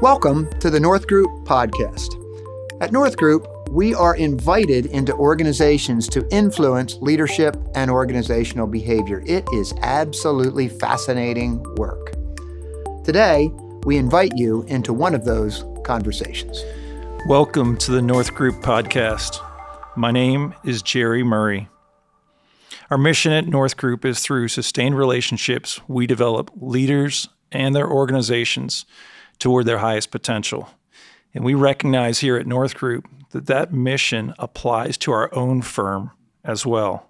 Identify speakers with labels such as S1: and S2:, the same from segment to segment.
S1: Welcome to the North Group podcast. At North Group, we are invited into organizations to influence leadership and organizational behavior. It is absolutely fascinating work. Today, we invite you into one of those conversations.
S2: Welcome to the North Group podcast. My name is Jerry Murray. Our mission at North Group is through sustained relationships, we develop leaders and their organizations toward their highest potential. And we recognize here at North Group that mission applies to our own firm as well.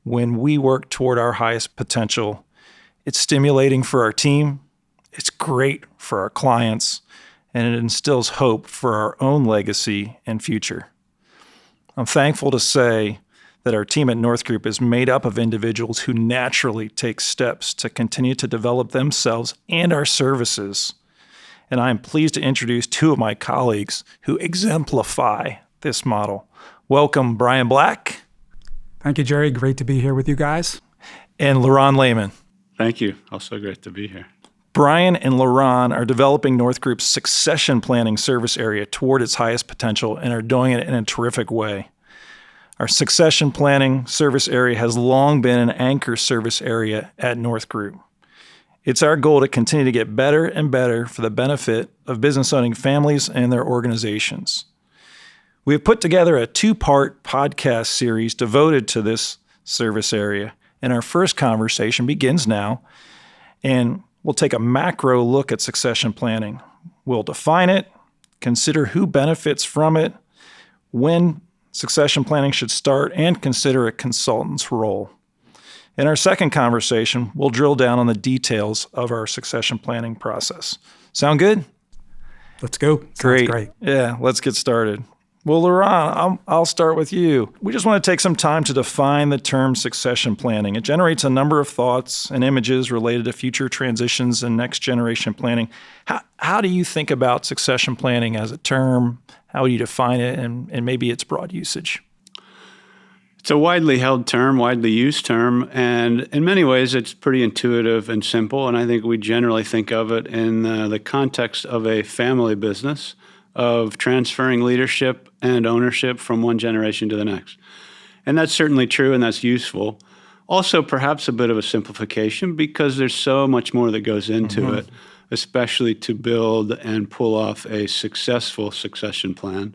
S2: When we work toward our highest potential, it's stimulating for our team, it's great for our clients, and it instills hope for our own legacy and future. I'm thankful to say that our team at North Group is made up of individuals who naturally take steps to continue to develop themselves and our services. And I am pleased to introduce two of my colleagues who exemplify this model. Welcome, Brian Black.
S3: Thank you, Jerry. Great to be here with you guys.
S2: And Leron Lehman.
S4: Thank you. Also great to be here.
S2: Brian and Leron are developing North Group's succession planning service area toward its highest potential and are doing it in a terrific way. Our succession planning service area has long been an anchor service area at North Group. It's our goal to continue to get better and better for the benefit of business owning families and their organizations. We have put together a two-part podcast series devoted to this service area, and our first conversation begins now, and we'll take a macro look at succession planning. We'll define it, consider who benefits from it, when succession planning should start, and consider a consultant's role. In our second conversation, we'll drill down on the details of our succession planning process. Sound good?
S3: Let's go. Great.
S2: Yeah, let's get started. Well, Leron, I'll start with you. We just want to take some time to define the term succession planning. It generates a number of thoughts and images related to future transitions and next generation planning. How do you think about succession planning as a term? How do you define it and maybe its broad usage?
S4: It's a widely held term, widely used term, and in many ways it's pretty intuitive and simple, and I think we generally think of it in the context of a family business, of transferring leadership and ownership from one generation to the next. And that's certainly true, and that's useful. Also, perhaps a bit of a simplification because there's so much more that goes into it, especially to build and pull off a successful succession plan.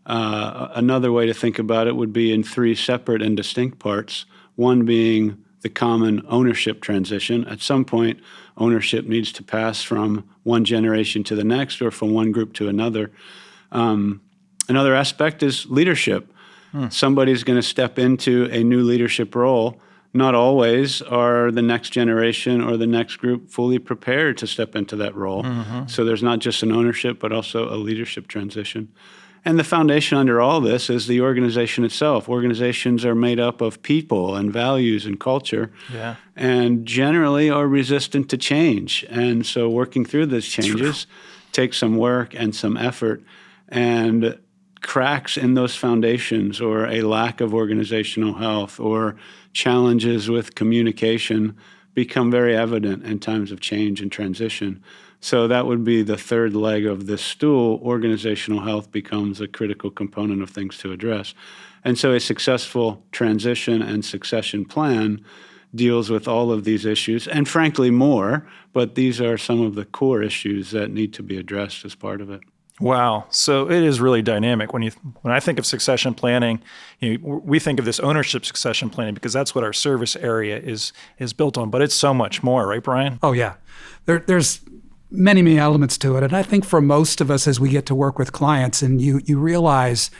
S4: Another way to think about it would be in three separate and distinct parts, one being the common ownership transition. At some point, ownership needs to pass from one generation to the next or from one group to another. Another aspect is leadership. Somebody's going to step into a new leadership role. Not always are the next generation or the next group fully prepared to step into that role. So there's not just an ownership, but also a leadership transition. And the foundation under all this is the organization itself. Organizations are made up of people and values and culture, and generally are resistant to change. And so working through those changes takes some work and some effort, and cracks in those foundations or a lack of organizational health or challenges with communication become very evident in times of change and transition. So that would be the third leg of this stool. Organizational health becomes a critical component of things to address. And so a successful transition and succession plan deals with all of these issues, and frankly more, but these are some of the core issues that need to be addressed as part of it.
S2: Wow. So it is really dynamic. When I think of succession planning, we think of this ownership succession planning because that's what our service area is built on, but it's so much more, right, Brian?
S3: Oh, yeah. There's many elements to it. And I think for most of us as we get to work with clients and you realize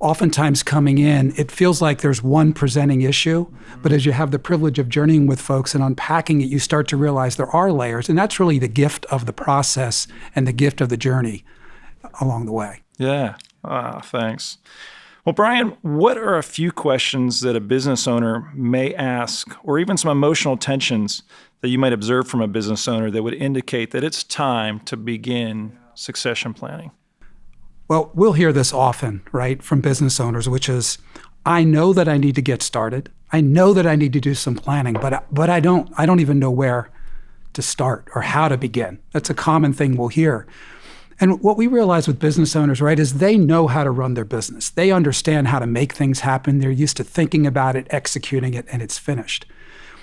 S3: oftentimes coming in, it feels like there's one presenting issue, but as you have the privilege of journeying with folks and unpacking it, you start to realize there are layers. And that's really the gift of the process and the gift of the journey along the way.
S2: Yeah. Thanks. Well, Brian, what are a few questions that a business owner may ask, or even some emotional tensions that you might observe from a business owner that would indicate that it's time to begin succession planning?
S3: Well, we'll hear this often, right, from business owners, which is, I know that I need to get started. I know that I need to do some planning, but I don't even know where to start or how to begin. That's a common thing we'll hear. And what we realize with business owners, right, is they know how to run their business. They understand how to make things happen. They're used to thinking about it, executing it, and it's finished.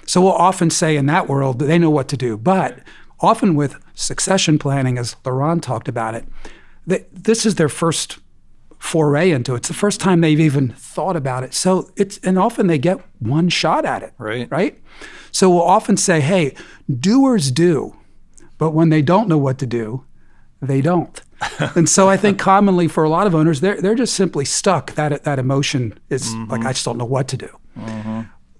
S3: So we'll often say in that world, they know what to do. But often with succession planning, as Leron talked about it, this is their first foray into it. It's the first time they've even thought about it. And often they get one shot at it, right? So we'll often say, hey, doers do, but when they don't know what to do, they don't. And so I think commonly for a lot of owners, they're just simply stuck. That emotion is like, I just don't know what to do.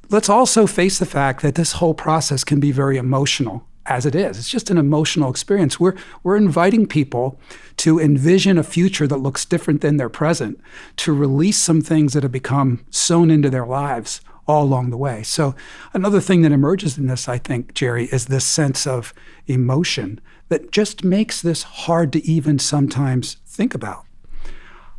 S3: Let's also face the fact that this whole process can be very emotional as it is. It's just an emotional experience. We're inviting people to envision a future that looks different than their present, to release some things that have become sewn into their lives all along the way. So another thing that emerges in this, I think, Jerry, is this sense of emotion that just makes this hard to even sometimes think about.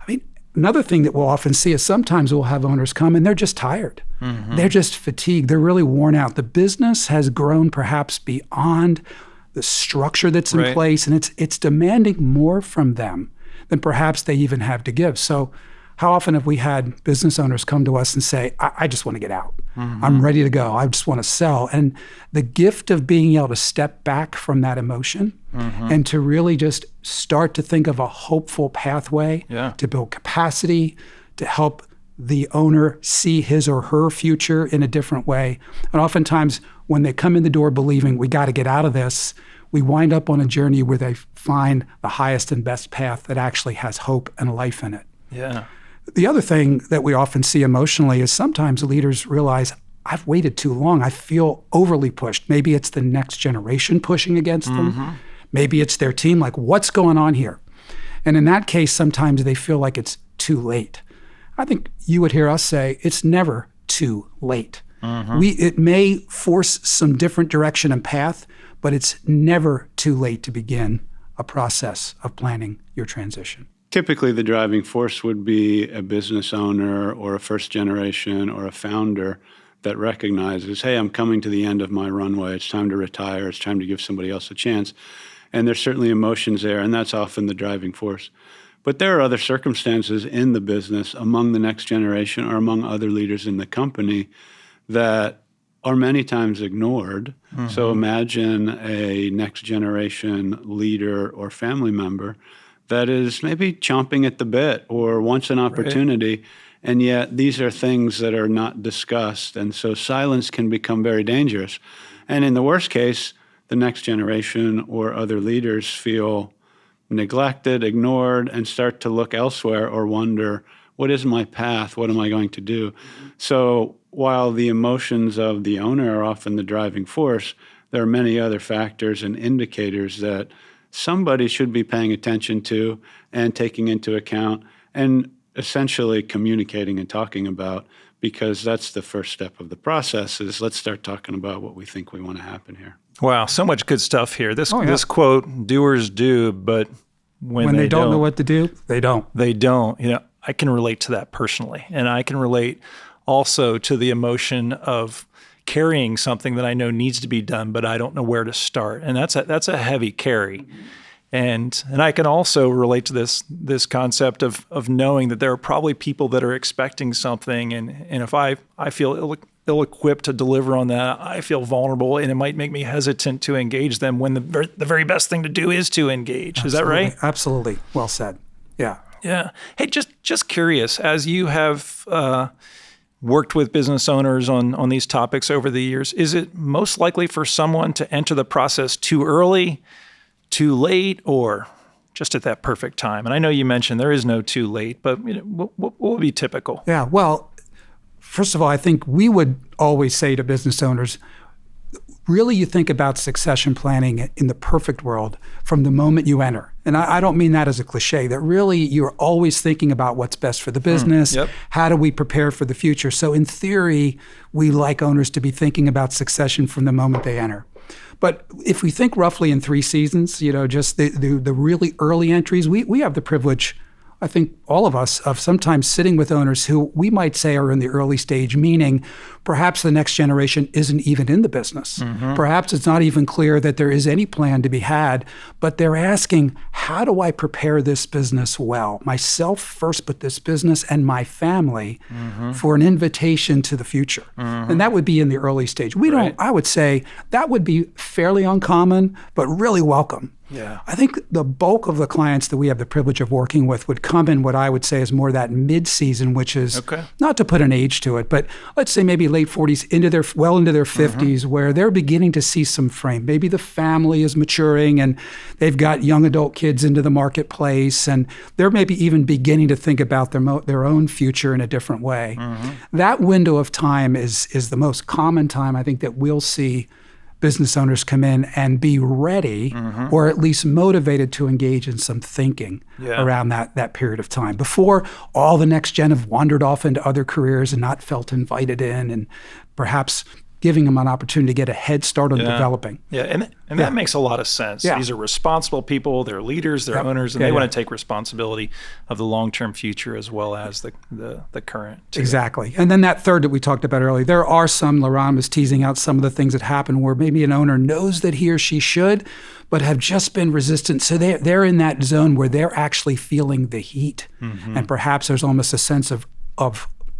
S3: I mean, another thing that we'll often see is sometimes we'll have owners come and they're just tired. They're just fatigued. They're really worn out. The business has grown perhaps beyond the structure that's in place, and it's demanding more from them than perhaps they even have to give. So how often have we had business owners come to us and say, I just want to get out. I'm ready to go. I just want to sell. And the gift of being able to step back from that emotion and to really just start to think of a hopeful pathway to build capacity, to help the owner see his or her future in a different way. And oftentimes when they come in the door believing we got to get out of this, we wind up on a journey where they find the highest and best path that actually has hope and life in it.
S2: Yeah.
S3: The other thing that we often see emotionally is sometimes leaders realize, I've waited too long. I feel overly pushed. Maybe it's the next generation pushing against them. Maybe it's their team. Like, what's going on here? And in that case, sometimes they feel like it's too late. I think you would hear us say it's never too late. It may force some different direction and path, but it's never too late to begin a process of planning your transition.
S4: Typically, the driving force would be a business owner or a first generation or a founder that recognizes, hey, I'm coming to the end of my runway. It's time to retire. It's time to give somebody else a chance. And there's certainly emotions there, and that's often the driving force. But there are other circumstances in the business among the next generation or among other leaders in the company that are many times ignored. So imagine a next generation leader or family member that is maybe chomping at the bit or wants an opportunity, and yet these are things that are not discussed. And so silence can become very dangerous. And in the worst case, the next generation or other leaders feel neglected, ignored, and start to look elsewhere or wonder, what is my path? What am I going to do? So while the emotions of the owner are often the driving force, there are many other factors and indicators that somebody should be paying attention to and taking into account and essentially communicating and talking about, because that's the first step of the process is let's start talking about what we think we want to happen here.
S2: Wow, so much good stuff here. This quote, doers do, but when they don't know what to do,
S3: they don't.
S2: They don't. You know, I can relate to that personally. And I can relate also to the emotion of carrying something that I know needs to be done, but I don't know where to start. And that's a heavy carry. And I can also relate to this concept of knowing that there are probably people that are expecting something, and if I feel ill-equipped to deliver on that, I feel vulnerable, and it might make me hesitant to engage them when the very best thing to do is to engage.
S3: Absolutely.
S2: Is that right?
S3: Absolutely. Well said. Yeah.
S2: Yeah. Hey, just curious, as you have worked with business owners on these topics over the years, is it most likely for someone to enter the process too early, too late, or just at that perfect time? And I know you mentioned there is no too late, but what would be typical?
S3: Yeah, well, first of all, I think we would always say to business owners, really you think about succession planning in the perfect world from the moment you enter. And I don't mean that as a cliche, that really you're always thinking about what's best for the business. How do we prepare for the future? So in theory, we like owners to be thinking about succession from the moment they enter. But if we think roughly in 3 seasons, just the really early entries, we have the privilege I think all of us, of sometimes sitting with owners who we might say are in the early stage, meaning perhaps the next generation isn't even in the business. Perhaps it's not even clear that there is any plan to be had, but they're asking, how do I prepare this business well? Myself first, but this business and my family for an invitation to the future. And that would be in the early stage. I would say that would be fairly uncommon, but really welcome.
S2: Yeah.
S3: I think the bulk of the clients that we have the privilege of working with would come in what I would say is more that mid-season, which is not to put an age to it, but let's say maybe late 40s into their 50s, where they're beginning to see some frame. Maybe the family is maturing and they've got young adult kids into the marketplace, and they're maybe even beginning to think about their own future in a different way. That window of time is the most common time I think that we'll see business owners come in and be ready or at least motivated to engage in some thinking around that period of time before all the next gen have wandered off into other careers and not felt invited in, and perhaps giving them an opportunity to get a head start on developing.
S2: Yeah, and that makes a lot of sense. These are responsible people, they're leaders, they're owners, and they want to take responsibility of the long-term future as well as the current. Too.
S3: Exactly. And then that third that we talked about earlier, there are some, Leron was teasing out some of the things that happen where maybe an owner knows that he or she should, but have just been resistant. So they're in that zone where they're actually feeling the heat. And perhaps there's almost a sense of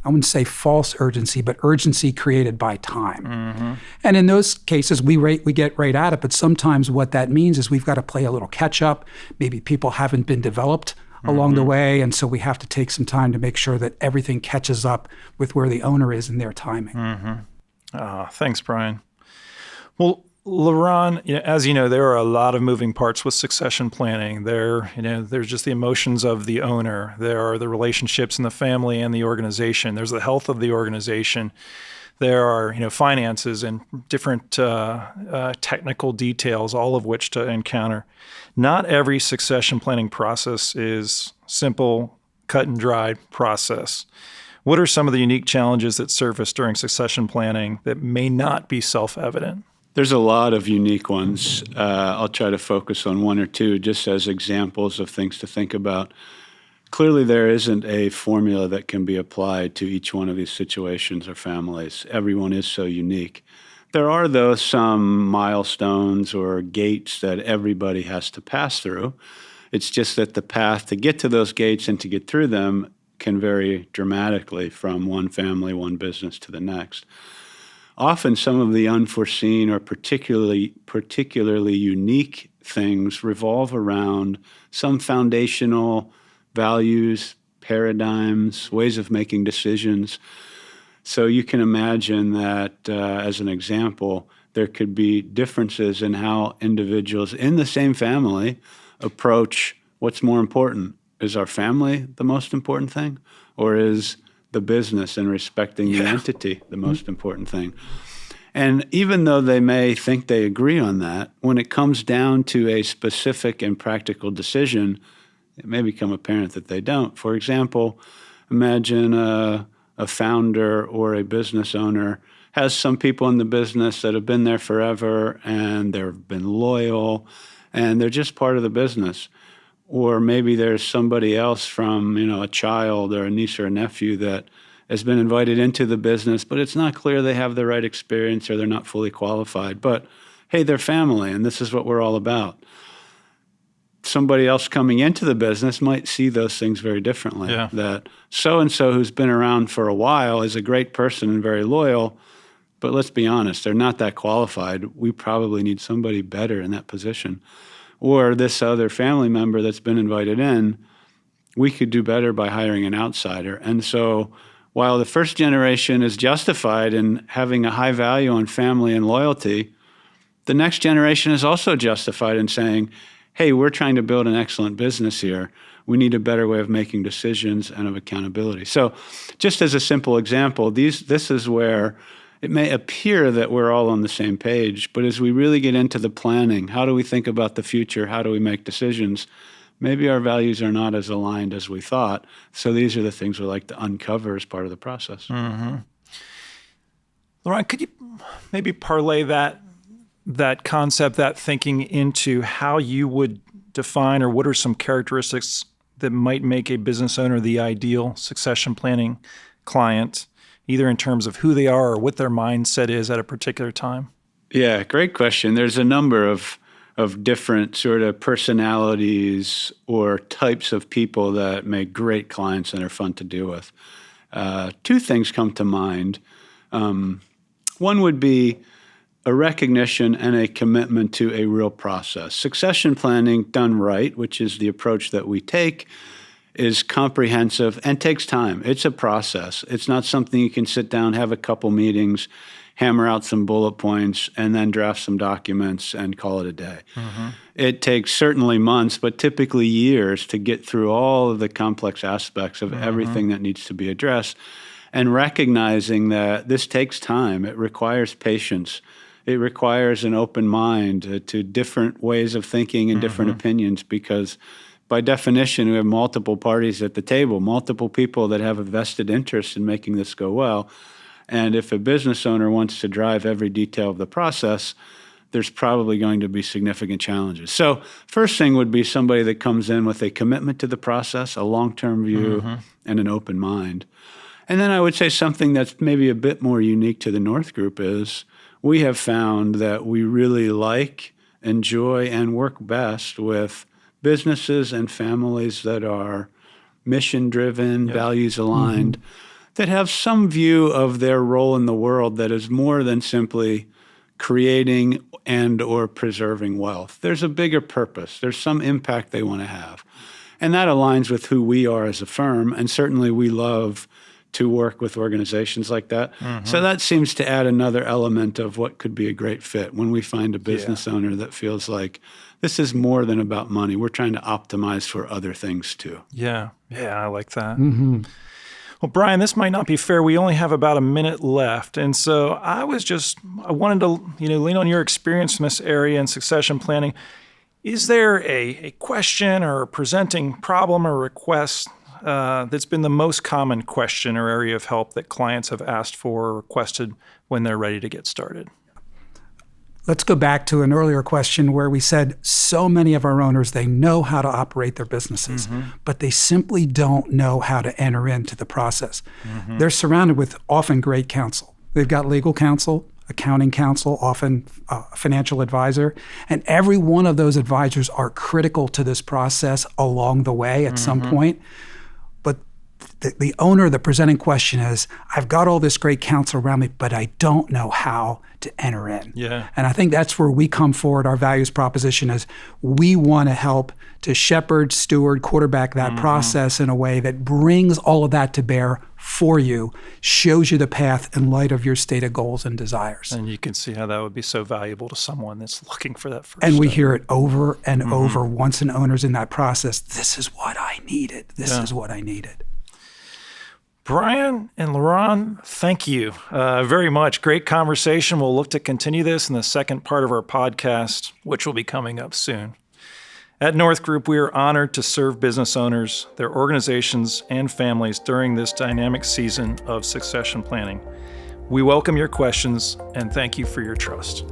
S3: I wouldn't say false urgency, but urgency created by time. And in those cases, we get right at it. But sometimes what that means is we've got to play a little catch up. Maybe people haven't been developed along the way. And so we have to take some time to make sure that everything catches up with where the owner is in their timing.
S2: Thanks, Brian. Well, Leron, as you know, there are a lot of moving parts with succession planning. There's just the emotions of the owner. There are the relationships in the family and the organization. There's the health of the organization. There are, finances and different technical details, all of which to encounter. Not every succession planning process is simple, cut and dried process. What are some of the unique challenges that surface during succession planning that may not be self-evident?
S4: There's a lot of unique ones. I'll try to focus on one or two just as examples of things to think about. Clearly, there isn't a formula that can be applied to each one of these situations or families. Everyone is so unique. There are, though, some milestones or gates that everybody has to pass through. It's just that the path to get to those gates and to get through them can vary dramatically from one family, one business to the next. Often some of the unforeseen or particularly unique things revolve around some foundational values, paradigms, ways of making decisions. So you can imagine that, as an example, there could be differences in how individuals in the same family approach what's more important. Is our family the most important thing, or is the business and respecting the entity the most important thing? And even though they may think they agree on that, when it comes down to a specific and practical decision, it may become apparent that they don't. For example, imagine a founder or a business owner has some people in the business that have been there forever and they've been loyal and they're just part of the business. Or maybe there's somebody else from, a child or a niece or a nephew that has been invited into the business, but it's not clear they have the right experience or they're not fully qualified. But hey, they're family, and this is what we're all about. Somebody else coming into the business might see those things very differently.
S2: Yeah.
S4: That so-and-so who's been around for a while is a great person and very loyal, but let's be honest, they're not that qualified. We probably need somebody better in that position. Or this other family member that's been invited in, we could do better by hiring an outsider. And so while the first generation is justified in having a high value on family and loyalty, the next generation is also justified in saying, hey, we're trying to build an excellent business here. We need a better way of making decisions and of accountability. So just as a simple example, this is where it may appear that we're all on the same page, but as we really get into the planning, how do we think about the future? How do we make decisions? Maybe our values are not as aligned as we thought. So these are the things we like to uncover as part of the process.
S2: Leron, could you maybe parlay that concept, that thinking into how you would define, or what are some characteristics that might make a business owner the ideal succession planning client, either in terms of who they are or what their mindset is at a particular time?
S4: Yeah, great question. There's a number of different sort of personalities or types of people that make great clients and are fun to deal with. Two things come to mind. One would be a recognition and a commitment to a real process. Succession planning done right, which is the approach that we take, is comprehensive and takes time. It's a process. It's not something you can sit down, have a couple meetings, hammer out some bullet points, and then draft some documents and call it a day. Mm-hmm. It takes certainly months, but typically years to get through all of the complex aspects of everything that needs to be addressed, and recognizing that this takes time. It requires patience. It requires an open mind to different ways of thinking and different opinions, because by definition, we have multiple parties at the table, multiple people that have a vested interest in making this go well. And if a business owner wants to drive every detail of the process, there's probably going to be significant challenges. So first thing would be somebody that comes in with a commitment to the process, a long-term view, and an open mind. And then I would say something that's maybe a bit more unique to the North Group is we have found that we really like, enjoy, and work best with businesses and families that are mission-driven, values-aligned, that have some view of their role in the world that is more than simply creating and or preserving wealth. There's a bigger purpose. There's some impact they want to have. And that aligns with who we are as a firm, and certainly we love to work with organizations like that. So that seems to add another element of what could be a great fit when we find a business owner that feels like this is more than about money. We're trying to optimize for other things too.
S2: Yeah, I like that. Well, Brian, this might not be fair. We only have about a minute left. And so I wanted to, lean on your experience in this area in succession planning. Is there a question or a presenting problem or request that's been the most common question or area of help that clients have asked for or requested when they're ready to get started?
S3: Let's go back to an earlier question where we said so many of our owners, they know how to operate their businesses, but they simply don't know how to enter into the process. They're surrounded with often great counsel. They've got legal counsel, accounting counsel, often a financial advisor, and every one of those advisors are critical to this process along the way at some point. But the owner, the presenting question is, I've got all this great counsel around me, but I don't know how to enter in.
S2: Yeah.
S3: And I think that's where we come forward. Our values proposition is we want to help to shepherd, steward, quarterback that process in a way that brings all of that to bear for you, shows you the path in light of your stated goals and desires.
S2: And you can see how that would be so valuable to someone that's looking for that first
S3: And we
S2: step.
S3: hear it over and over once an owner's in that process. This is what I needed. This is what I needed.
S2: Brian and Leron, thank you very much. Great conversation. We'll look to continue this in the second part of our podcast, which will be coming up soon. At North Group, we are honored to serve business owners, their organizations, and families during this dynamic season of succession planning. We welcome your questions and thank you for your trust.